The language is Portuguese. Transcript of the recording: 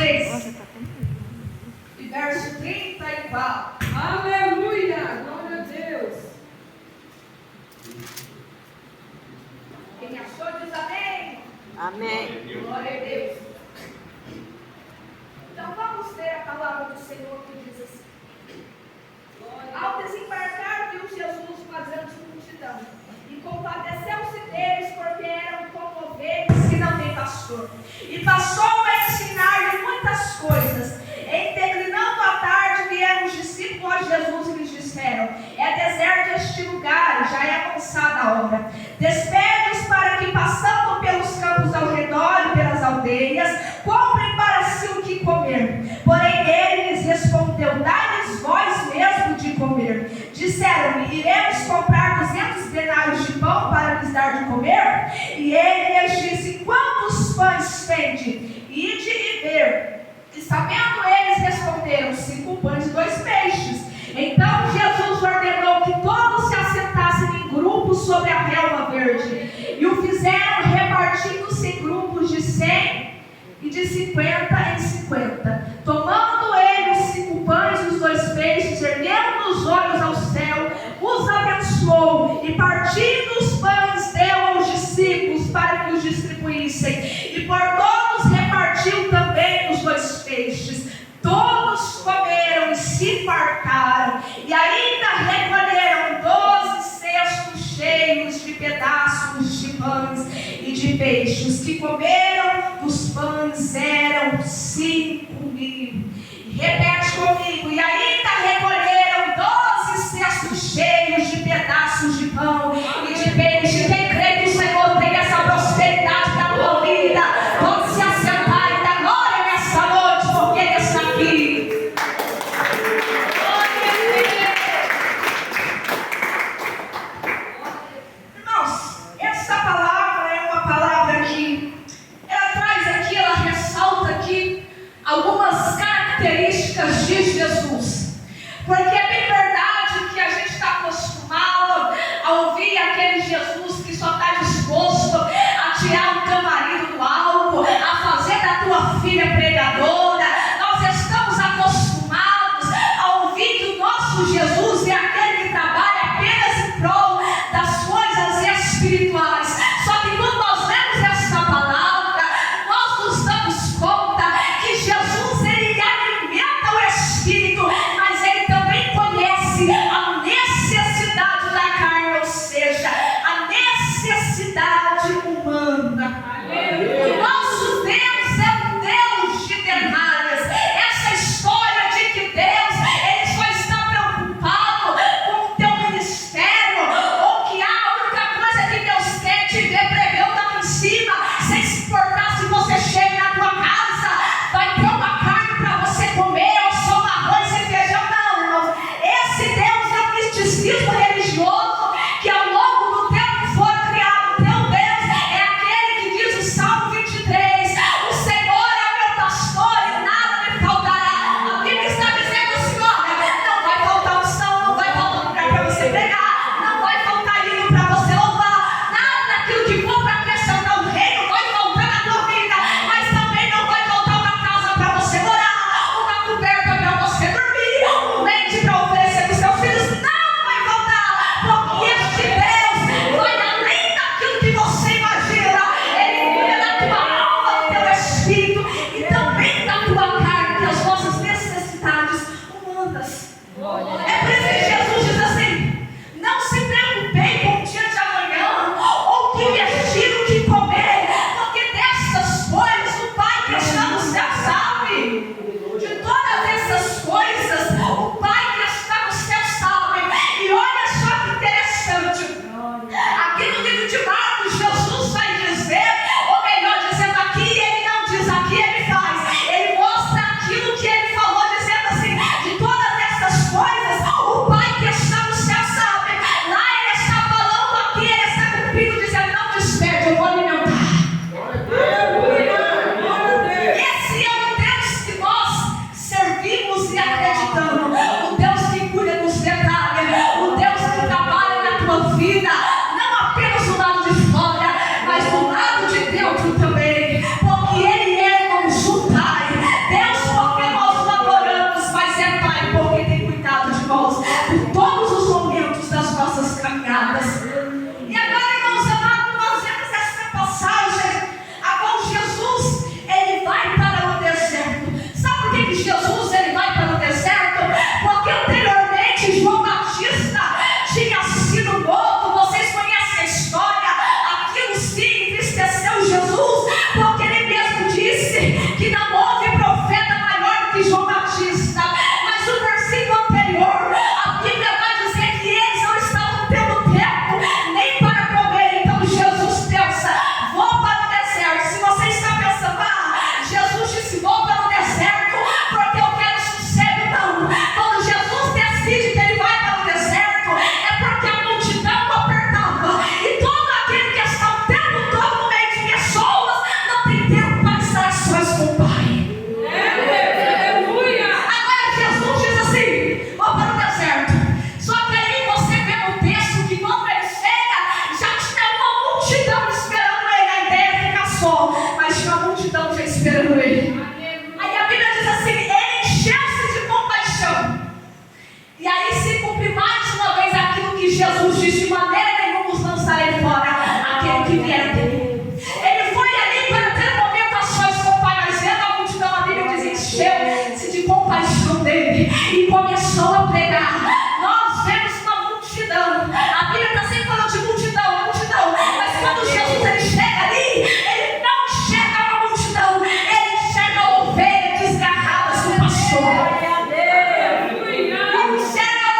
3 e verso 34. Aleluia! Glória a Deus! Quem achou diz amém. Amém. Glória a Deus. Então vamos ler a palavra do Senhor que diz assim: ao desembarcar, viu Jesus uma grande multidão e compadeceu-se deles, porque eram como ovelhas que não têm pastor, e passou a ensinar-lhe muitas coisas. Em declinando a tarde, vieram os discípulos a Jesus e lhes disseram: é deserto este lugar, já é avançada a hora. Despede-os para que, passando pelos campos ao redor e pelas aldeias, comprem para si o que comer. Porém ele lhes respondeu: dai-lhes vós mesmo de comer. Disseram-lhe: iremos comprar 200 denários de pão para lhes dar de comer? E ele lhes disse: quantos pães tende? Ide e ver. E sabendo eles, responderam: 5 pães e 2 peixes. Então Jesus ordenou que todos se assentassem em grupos sobre a relva verde, e o fizeram repartindo-se em grupos de 100 e de 50 em 50. Tomando ele os 5 pães e os 2 peixes, erguendo os olhos ao céu, os abençoou, e partindo os pães deu aos discípulos para que os distribuíssem, e por todos repartiu também os 2 peixes. Todos comeram e se fartaram, e ainda recolheram 12 cestos cheios de pedaços de pães e de peixes. Os que comeram dos pães eram 5.000. Repete comigo: e ainda recolheram 12 cestos cheios de pedaços de pão e de peixe. Quem crê que o Senhor tem essa prosperidade na tua vida, pode se assentar e dar glória nessa noite, porque Ele está aqui. Irmãos, essa palavra é uma palavra que ela traz aqui, ela ressalta aqui algumas características de Jesus. Porque é bem verdade que a gente está acostumado a ouvir aquele Jesus que só está disposto a tirar o teu marido do álcool, a fazer da tua filha pregadora. Nós estamos acostumados a ouvir que o nosso Jesus é aquele que trabalha apenas em prol das coisas espirituais. Só que quando nós lemos essa palavra, nós nos damos conta que Jesus, ele alimenta o Espírito, mas ele também conhece a necessidade da carne, ou seja, a necessidade humana. O nosso Deus é um Deus disse: vou para o deserto, porque eu quero sossego. Não. Quando Jesus decide que ele vai para o deserto, é porque a multidão o apertava. E todo aquele que está o tempo todo no meio de pessoas não tem tempo para estar sós com o Pai. Agora Jesus diz assim: vou para o deserto. Só que aí você vê no texto que quando ele chega, já tinha uma multidão esperando ele. A ideia é ficar só, mas tinha uma multidão já esperando ele. Aí a Bíblia diz assim: ele encheu-se de compaixão. E aí se cumpre mais uma vez aquilo que Jesus disse: de maneira nenhuma os lançarei fora, aquele que vier até mim. Ele foi ali para ter um momento a sós com o Pai, mas vendo a multidão, a Bíblia diz: encheu-se de compaixão dele e começou a pregar. Nós vemos uma multidão. A Bíblia está sempre falando